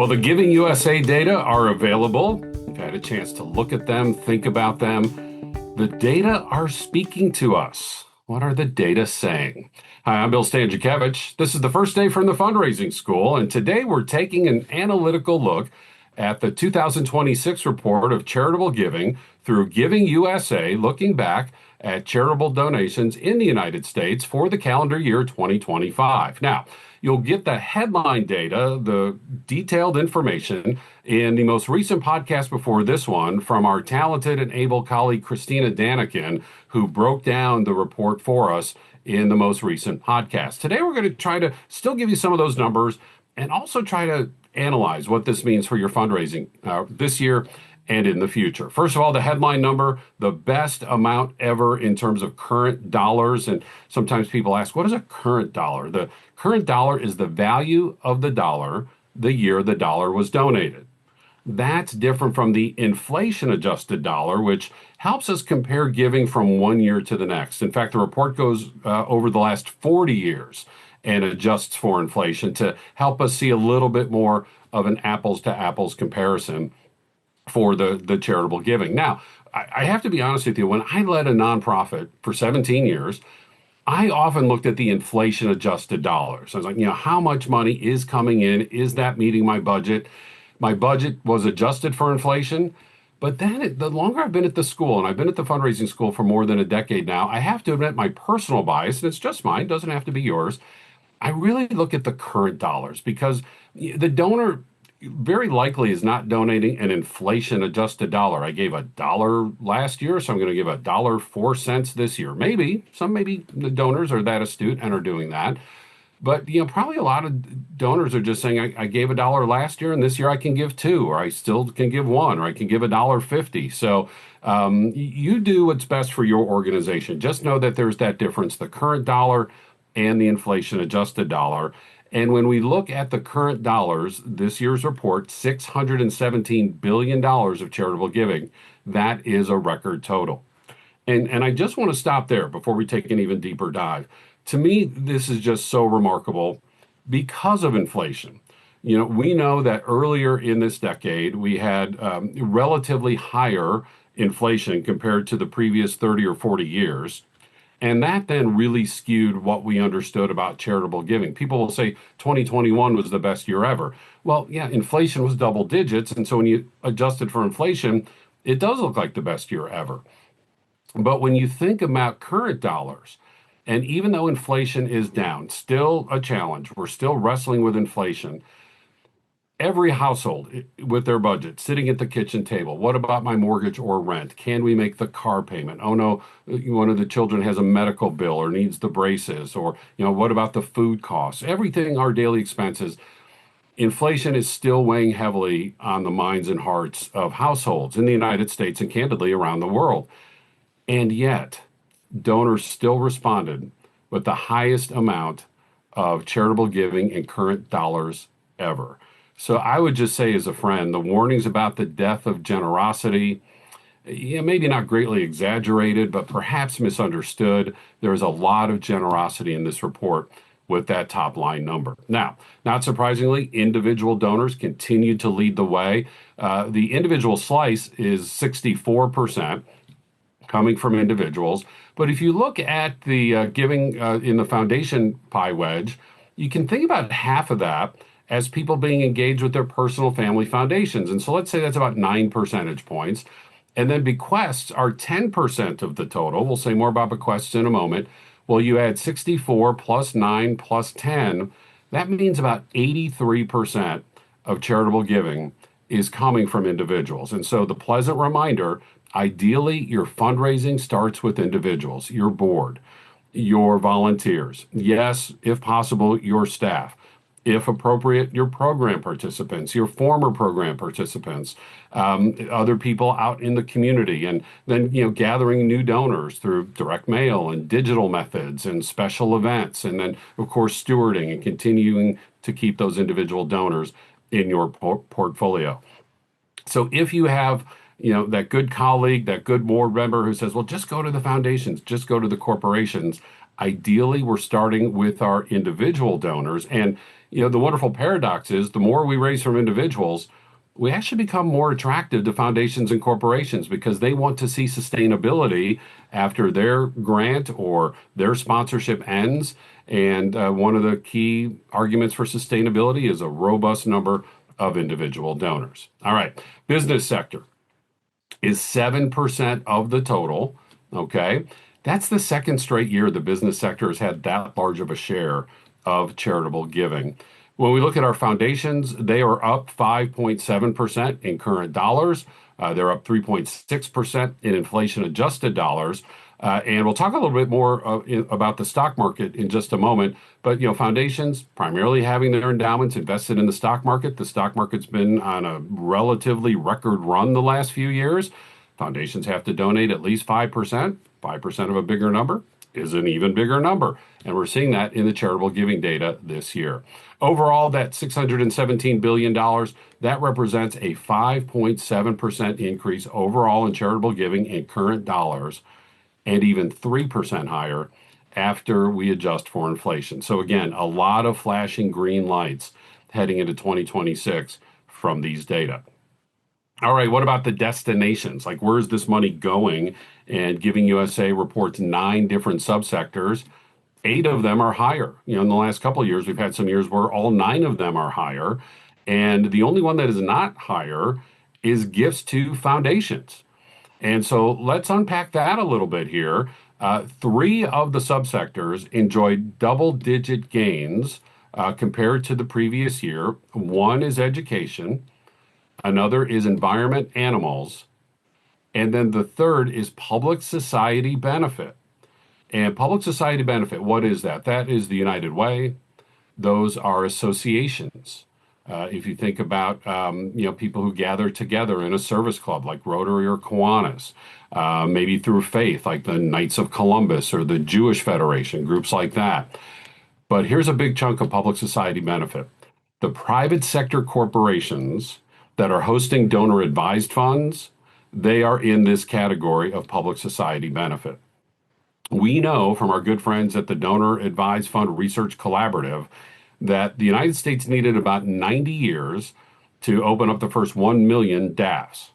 Well, the Giving USA data are available. We've had a chance to look at them, think about them. The data are speaking to us. What are the data saying? Hi, I'm Bill Stanczykiewicz. This is the first day from the fundraising school, and today we're taking an analytical look at the 2026 report of charitable giving through Giving USA, looking back at charitable donations in the United States for the calendar year 2025. Now, you'll get the headline data, the detailed information in the most recent podcast before this one from our talented and able colleague, Christina Danikin, who broke down the report for us in the most recent podcast. Today, we're going to try to still give you some of those numbers and also try to analyze what this means for your fundraising this year and in the future. First of all, the headline number, the best amount ever in terms of current dollars. And sometimes people ask, what is a current dollar? The current dollar is the value of the dollar the year the dollar was donated. That's different from the inflation adjusted dollar, which helps us compare giving from one year to the next. In fact, the report goes over the last 40 years and adjusts for inflation to help us see a little bit more of an apples to apples comparison for the charitable giving. Now, I have to be honest with you, when I led a nonprofit for 17 years, I often looked at the inflation adjusted dollars. I was like, how much money is coming in? Is that meeting my budget? My budget was adjusted for inflation. But then the longer I've been at the school, and I've been at the fundraising school for more than a decade now, I have to admit my personal bias, and it's just mine, doesn't have to be yours. I really look at the current dollars because the donor very likely is not donating an inflation adjusted dollar. I gave $1 last year, so I'm going to give $1.04 this year. Maybe the donors are that astute and are doing that. But probably a lot of donors are just saying, I gave $1 last year, and this year I can give $2, or I still can give $1, or I can give $1.50. So you do what's best for your organization. Just know that there's that difference, the current dollar and the inflation adjusted dollar. And when we look at the current dollars, this year's report, $617 billion of charitable giving, that is a record total. And I just want to stop there before we take an even deeper dive. To me, this is just so remarkable because of inflation. We know that earlier in this decade, we had relatively higher inflation compared to the previous 30 or 40 years. And that then really skewed what we understood about charitable giving. People will say 2021 was the best year ever. Well, yeah, inflation was double digits. And so when you adjust it for inflation, it does look like the best year ever. But when you think about current dollars, and even though inflation is down, still a challenge, we're still wrestling with inflation. Every household with their budget sitting at the kitchen table. What about my mortgage or rent? Can we make the car payment? Oh no, one of the children has a medical bill or needs the braces. Or, what about the food costs? Everything, our daily expenses. Inflation is still weighing heavily on the minds and hearts of households in the United States and candidly around the world. And yet, donors still responded with the highest amount of charitable giving in current dollars ever. So I would just say as a friend, the warnings about the death of generosity, maybe not greatly exaggerated, but perhaps misunderstood. There is a lot of generosity in this report with that top line number. Now, not surprisingly, individual donors continue to lead the way. The individual slice is 64% coming from individuals. But if you look at the giving in the foundation pie wedge, you can think about half of that as people being engaged with their personal family foundations. And so let's say that's about 9 percentage points. And then bequests are 10% of the total. We'll say more about bequests in a moment. Well, you add 64 plus 9 plus 10. That means about 83% of charitable giving is coming from individuals. And so the pleasant reminder, ideally, your fundraising starts with individuals, your board, your volunteers. Yes, if possible, your staff. If appropriate, your program participants, your former program participants, other people out in the community, and then gathering new donors through direct mail and digital methods and special events, and then of course stewarding and continuing to keep those individual donors in your portfolio. So if you have that good colleague, that good board member who says, well, just go to the foundations, just go to the corporations. Ideally, we're starting with our individual donors. And The wonderful paradox is the more we raise from individuals, we actually become more attractive to foundations and corporations because they want to see sustainability after their grant or their sponsorship ends. And one of the key arguments for sustainability is a robust number of individual donors. All right, business sector is 7% of the total. Okay. That's the second straight year the business sector has had that large of a share of charitable giving. When we look at our foundations, they are up 5.7% in current dollars. They're up 3.6% in inflation adjusted dollars. And we'll talk a little bit more about the stock market in just a moment. But, foundations primarily having their endowments invested in the stock market. The stock market's been on a relatively record run the last few years. Foundations have to donate at least 5%. 5% of a bigger number is an even bigger number. And we're seeing that in the charitable giving data this year. Overall, that $617 billion, that represents a 5.7% increase overall in charitable giving in current dollars, and even 3% higher after we adjust for inflation. So again, a lot of flashing green lights heading into 2026 from these data. All right, what about the destinations? Like, where's this money going? And Giving USA reports 9 different subsectors. 8 of them are higher. In the last couple of years, we've had some years where all 9 of them are higher. And the only one that is not higher is gifts to foundations. And so let's unpack that a little bit here. 3 of the subsectors enjoyed double-digit gains compared to the previous year. One is education. Another is environment, animals. And then the third is public society benefit. And public society benefit, what is that? That is the United Way. Those are associations. If you think about, people who gather together in a service club like Rotary or Kiwanis, maybe through faith like the Knights of Columbus or the Jewish Federation, groups like that. But here's a big chunk of public society benefit. The private sector corporations that are hosting donor advised funds, they are in this category of public society benefit. We know from our good friends at the Donor Advised Fund Research Collaborative that the United States needed about 90 years to open up the first 1 million DAFs.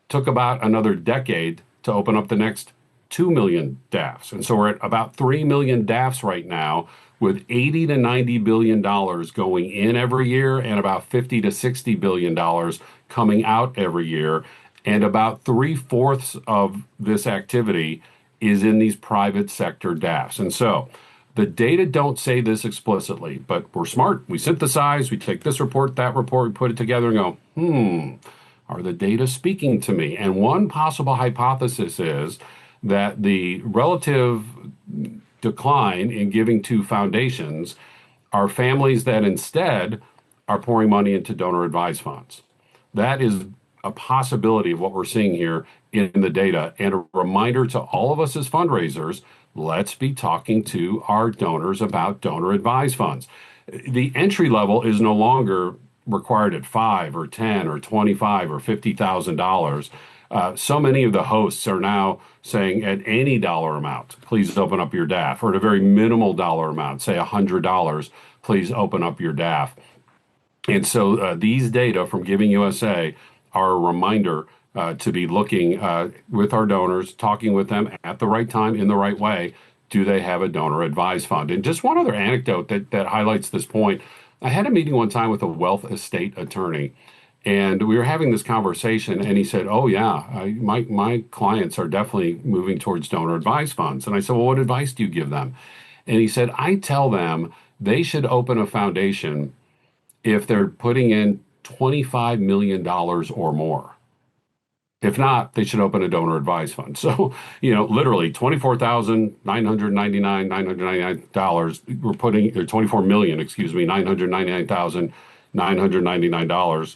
Took about another decade to open up the next 2 million DAFs. And so we're at about 3 million DAFs right now, with 80 to 90 billion dollars going in every year and about 50 to 60 billion dollars coming out every year. And about 3/4 of this activity is in these private sector DAFs. And so the data don't say this explicitly, but we're smart. We synthesize, we take this report, that report, we put it together and go, are the data speaking to me? And one possible hypothesis is that the relative decline in giving to foundations are families that instead are pouring money into donor advised funds. That is a possibility of what we're seeing here in the data, and a reminder to all of us as fundraisers, let's be talking to our donors about donor advised funds. The entry level is no longer required at $5 or $10 or $25 or $50,000. So many of the hosts are now saying at any dollar amount, please open up your DAF, or at a very minimal dollar amount, say $100, please open up your DAF. And so these data from Giving USA are a reminder to be looking with our donors, talking with them at the right time, in the right way. Do they have a donor advised fund? And just one other anecdote that highlights this point. I had a meeting one time with a wealth estate attorney, and we were having this conversation, and he said, oh, yeah, my clients are definitely moving towards donor advised funds. And I said, well, what advice do you give them? And he said, I tell them they should open a foundation if they're putting in $25 million or more. If not, they should open a donor advised fund. So, literally $999 we're putting, or 24 million, $999,999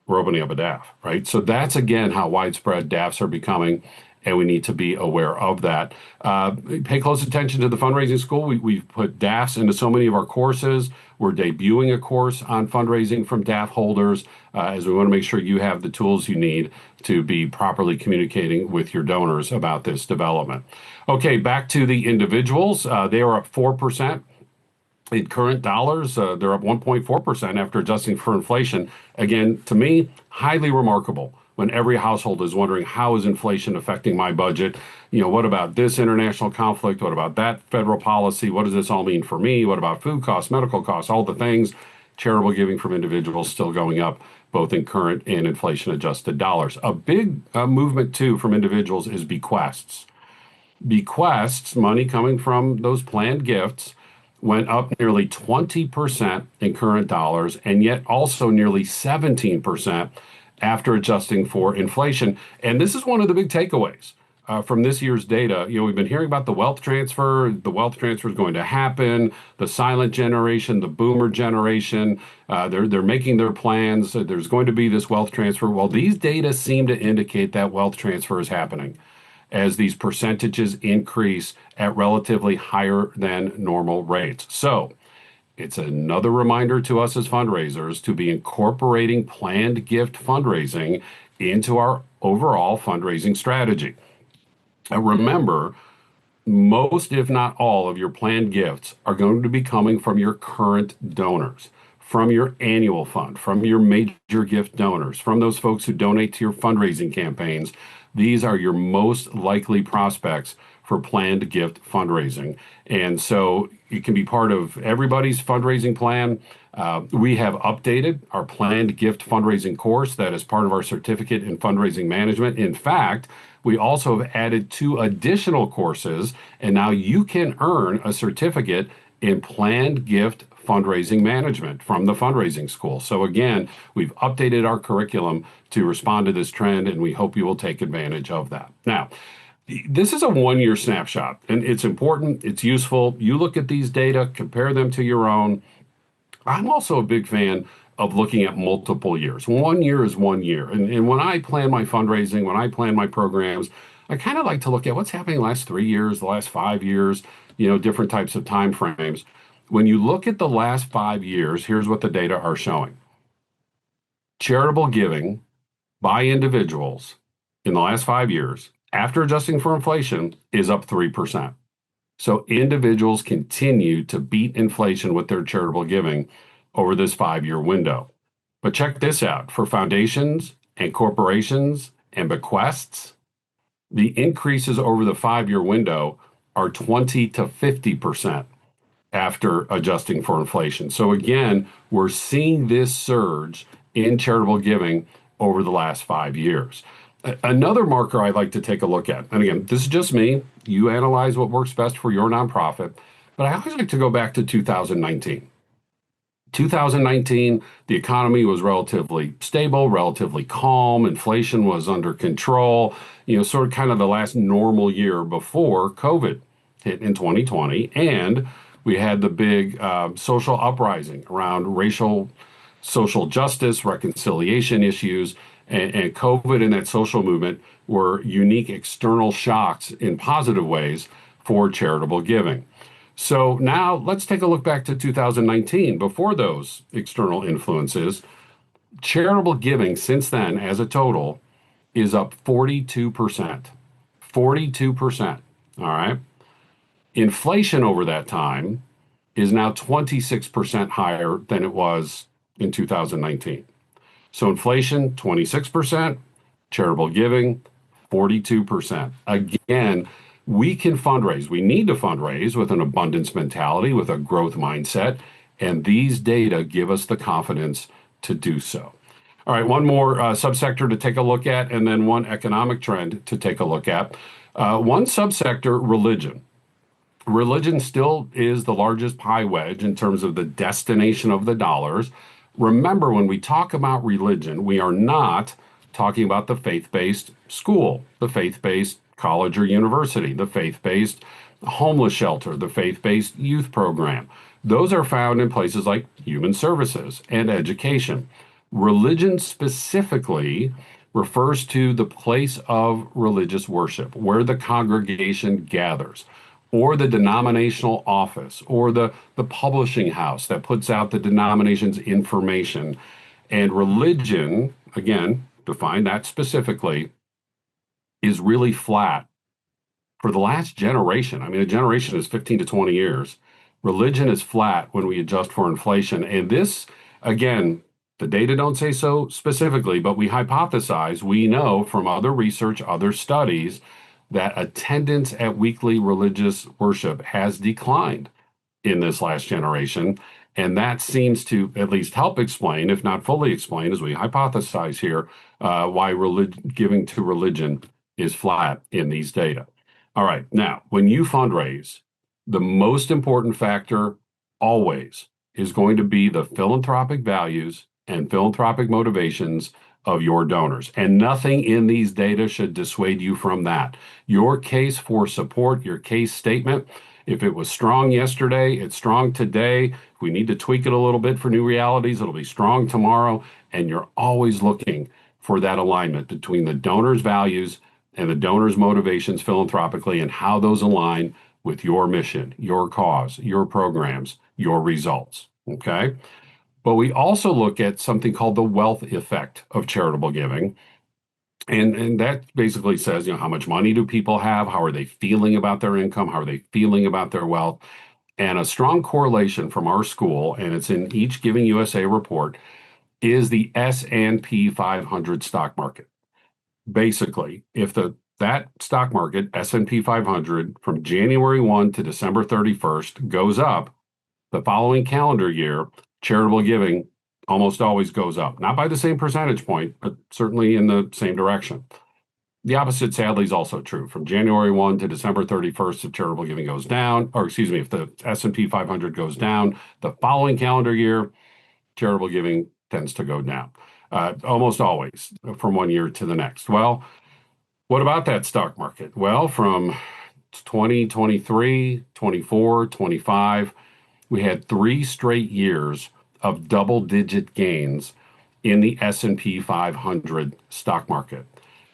we're opening up a DAF, right? So that's, again, how widespread DAFs are becoming, and we need to be aware of that. Pay close attention to the fundraising school. We've put DAFs into so many of our courses. We're debuting a course on fundraising from DAF holders, as we want to make sure you have the tools you need to be properly communicating with your donors about this development. Okay, back to the individuals. They are up 4%. In current dollars, they're up 1.4% after adjusting for inflation. Again, to me, highly remarkable when every household is wondering, how is inflation affecting my budget? What about this international conflict? What about that federal policy? What does this all mean for me? What about food costs, medical costs, all the things? Charitable giving from individuals still going up, both in current and inflation adjusted dollars. A big movement, too, from individuals is bequests. Bequests, money coming from those planned gifts, went up nearly 20% in current dollars, and yet also nearly 17% after adjusting for inflation. And this is one of the big takeaways from this year's data. We've been hearing about the wealth transfer. The wealth transfer is going to happen. The silent generation, the boomer generation, they're making their plans. There's going to be this wealth transfer. Well, these data seem to indicate that wealth transfer is happening as these percentages increase at relatively higher than normal rates. So it's another reminder to us as fundraisers to be incorporating planned gift fundraising into our overall fundraising strategy. Remember, most, if not all, of your planned gifts are going to be coming from your current donors, from your annual fund, from your major gift donors, from those folks who donate to your fundraising campaigns. These are your most likely prospects for planned gift fundraising. And so it can be part of everybody's fundraising plan. We have updated our planned gift fundraising course that is part of our certificate in fundraising management. In fact, we also have added 2 additional courses, and now you can earn a certificate in planned gift fundraising management from the fundraising school. So again, we've updated our curriculum to respond to this trend, and we hope you will take advantage of that. Now, this is a 1-year snapshot, and it's important, it's useful. You look at these data, compare them to your own. I'm also a big fan of looking at multiple years. 1 year is 1 year. And when I plan my fundraising, when I plan my programs, I kind of like to look at what's happening the last 3 years, the last 5 years, different types of time frames. When you look at the last 5 years, here's what the data are showing. Charitable giving by individuals in the last 5 years, after adjusting for inflation, is up 3%. So individuals continue to beat inflation with their charitable giving over this 5-year window. But check this out. For foundations and corporations and bequests, the increases over the 5-year window are 20 to 50% after adjusting for inflation. So again, we're seeing this surge in charitable giving over the last 5 years. Another marker I'd like to take a look at, and again, this is just me, you analyze what works best for your nonprofit, but I always like to go back to 2019. 2019, the economy was relatively stable, relatively calm. Inflation was under control, sort of kind of the last normal year before COVID hit in 2020. And we had the big social uprising around racial, social justice, reconciliation issues, and COVID and that social movement were unique external shocks in positive ways for charitable giving. So now let's take a look back to 2019. Before those external influences, charitable giving since then as a total is up 42%. 42%. All right. Inflation over that time is now 26% higher than it was in 2019. So inflation, 26%, charitable giving, 42%. Again, we can fundraise. We need to fundraise with an abundance mentality, with a growth mindset, and these data give us the confidence to do so. All right, one more subsector to take a look at, and then one economic trend to take a look at. One subsector, religion. Religion still is the largest pie wedge in terms of the destination of the dollars. Remember, when we talk about religion, we are not talking about the faith-based school, the faith-based college or university, the faith-based homeless shelter, the faith-based youth program. Those are found in places like human services and education. Religion specifically refers to the place of religious worship, where the congregation gathers, or the denominational office, or the publishing house that puts out the denomination's information. And religion, again, define that specifically, is really flat for the last generation. I mean, a generation is 15 to 20 years. Religion is flat when we adjust for inflation. And this, again, the data don't say so specifically, but we hypothesize, we know from other research, other studies, that attendance at weekly religious worship has declined in this last generation. And that seems to at least help explain, if not fully explain, as we hypothesize here, why giving to religion is flat in these data. All right, now, when you fundraise, the most important factor always is going to be the philanthropic values and philanthropic motivations of your donors. And nothing in these data should dissuade you from that. Your case for support, your case statement, if it was strong yesterday, it's strong today. If we need to tweak it a little bit for new realities, it'll be strong tomorrow. And you're always looking for that alignment between the donor's values and the donor's motivations philanthropically and how those align with your mission, your cause, your programs, your results. Okay. But we also look at something called the wealth effect of charitable giving. And that basically says, how much money do people have? How are they feeling about their income? How are they feeling about their wealth? And a strong correlation from our school, and it's in each Giving USA report, is the S&P 500 stock market. Basically, if that stock market, S&P 500, from January 1 to December 31st goes up, the following calendar year, charitable giving almost always goes up, not by the same percentage point, but certainly in the same direction. The opposite, sadly, is also true. From January 1 to December 31st, if charitable giving goes down, or excuse me, if the S&P 500 goes down, the following calendar year, charitable giving tends to go down, almost always from one year to the next. Well, what about that stock market? Well, from 2023, 24, 25, we had 3 straight years of double-digit gains in the S&P 500 stock market.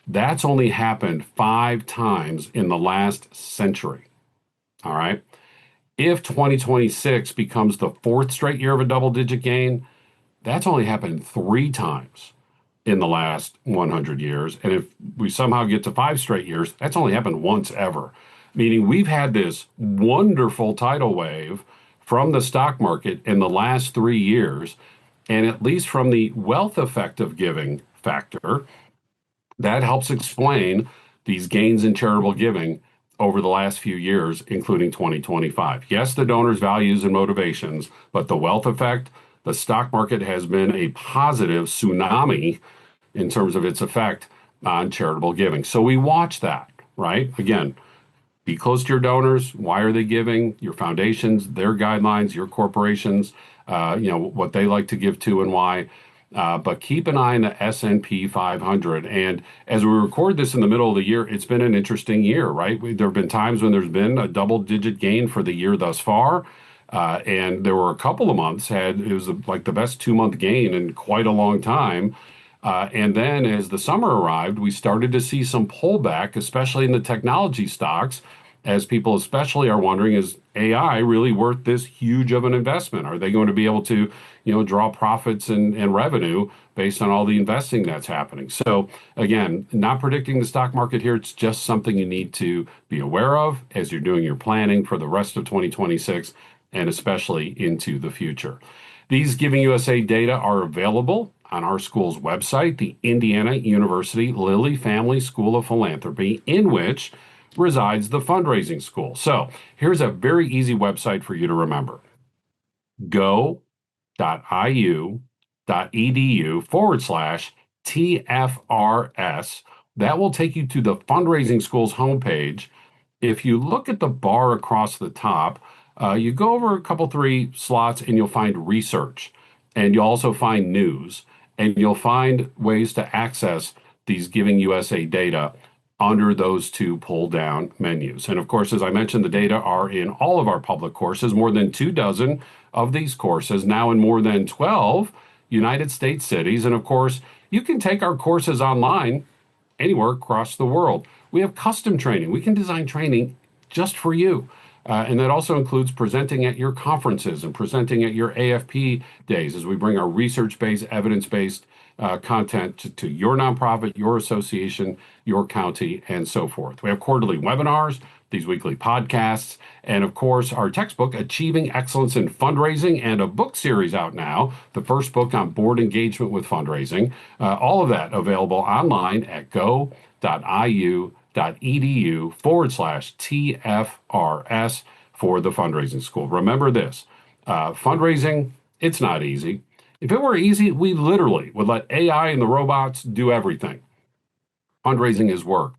That's only happened 5 times in the last century. All right. If 2026 becomes the 4th straight year of a double-digit gain, that's only happened 3 times in the last 100 years. And if we somehow get to 5 straight years, that's only happened once ever. Meaning we've had this wonderful tidal wave from the stock market in the last 3 years. And at least from the wealth effect of giving factor, that helps explain these gains in charitable giving over the last few years, including 2025. Yes, the donors' values and motivations, but the wealth effect, the stock market has been a positive tsunami in terms of its effect on charitable giving. So we watch that, right? Again, be close to your donors. Why are they giving? Your foundations, their guidelines, your corporations, what they like to give to and why. But keep an eye on the S&P 500. And as we record this in the middle of the year, it's been an interesting year, right? There have been times when there's been a double-digit gain for the year thus far. And there were a couple of months it was like the best 2-month gain in quite a long time. And then as the summer arrived, we started to see some pullback, especially in the technology stocks, as people especially are wondering, is AI really worth this huge of an investment? Are they going to be able to, draw profits and revenue based on all the investing that's happening? So again, not predicting the stock market here. It's just something you need to be aware of as you're doing your planning for the rest of 2026 and especially into the future. These Giving USA data are available on our school's website, the Indiana University Lilly Family School of Philanthropy, in which resides the fundraising school. So here's a very easy website for you to remember. go.iu.edu/TFRS. That will take you to the fundraising school's homepage. If you look at the bar across the top, you go over a couple, 3 slots, and you'll find research. And you'll also find news. And you'll find ways to access these Giving USA data under those 2 pull-down menus. And of course, as I mentioned, the data are in all of our public courses, more than 24 of these courses, now in more than 12 United States cities. And of course, you can take our courses online anywhere across the world. We have custom training. We can design training just for you. And that also includes presenting at your conferences and presenting at your AFP days as we bring our research-based, evidence-based content to your nonprofit, your association, your county, and so forth. We have quarterly webinars these weekly podcasts, and of course, our textbook, Achieving Excellence in Fundraising, and a book series out now, the first book on board engagement with fundraising. All of that available online at go.iu.edu/TFRS for the fundraising school. Remember this, fundraising, it's not easy. If it were easy, we literally would let AI and the robots do everything. Fundraising is work,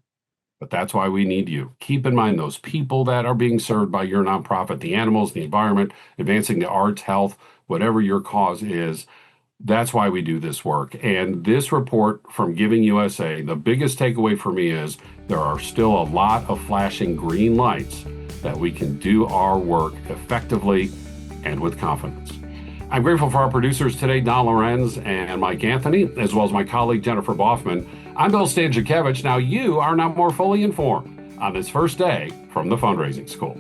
but that's why we need you. Keep in mind those people that are being served by your nonprofit, the animals, the environment, advancing the arts, health, whatever your cause is. That's why we do this work. And this report from Giving USA, the biggest takeaway for me is there are still a lot of flashing green lights that we can do our work effectively and with confidence. I'm grateful for our producers today, Don Lorenz and Mike Anthony, as well as my colleague, Jennifer Boffman. I'm Bill Stanczykiewicz. Now you are now more fully informed on this first day from the fundraising school.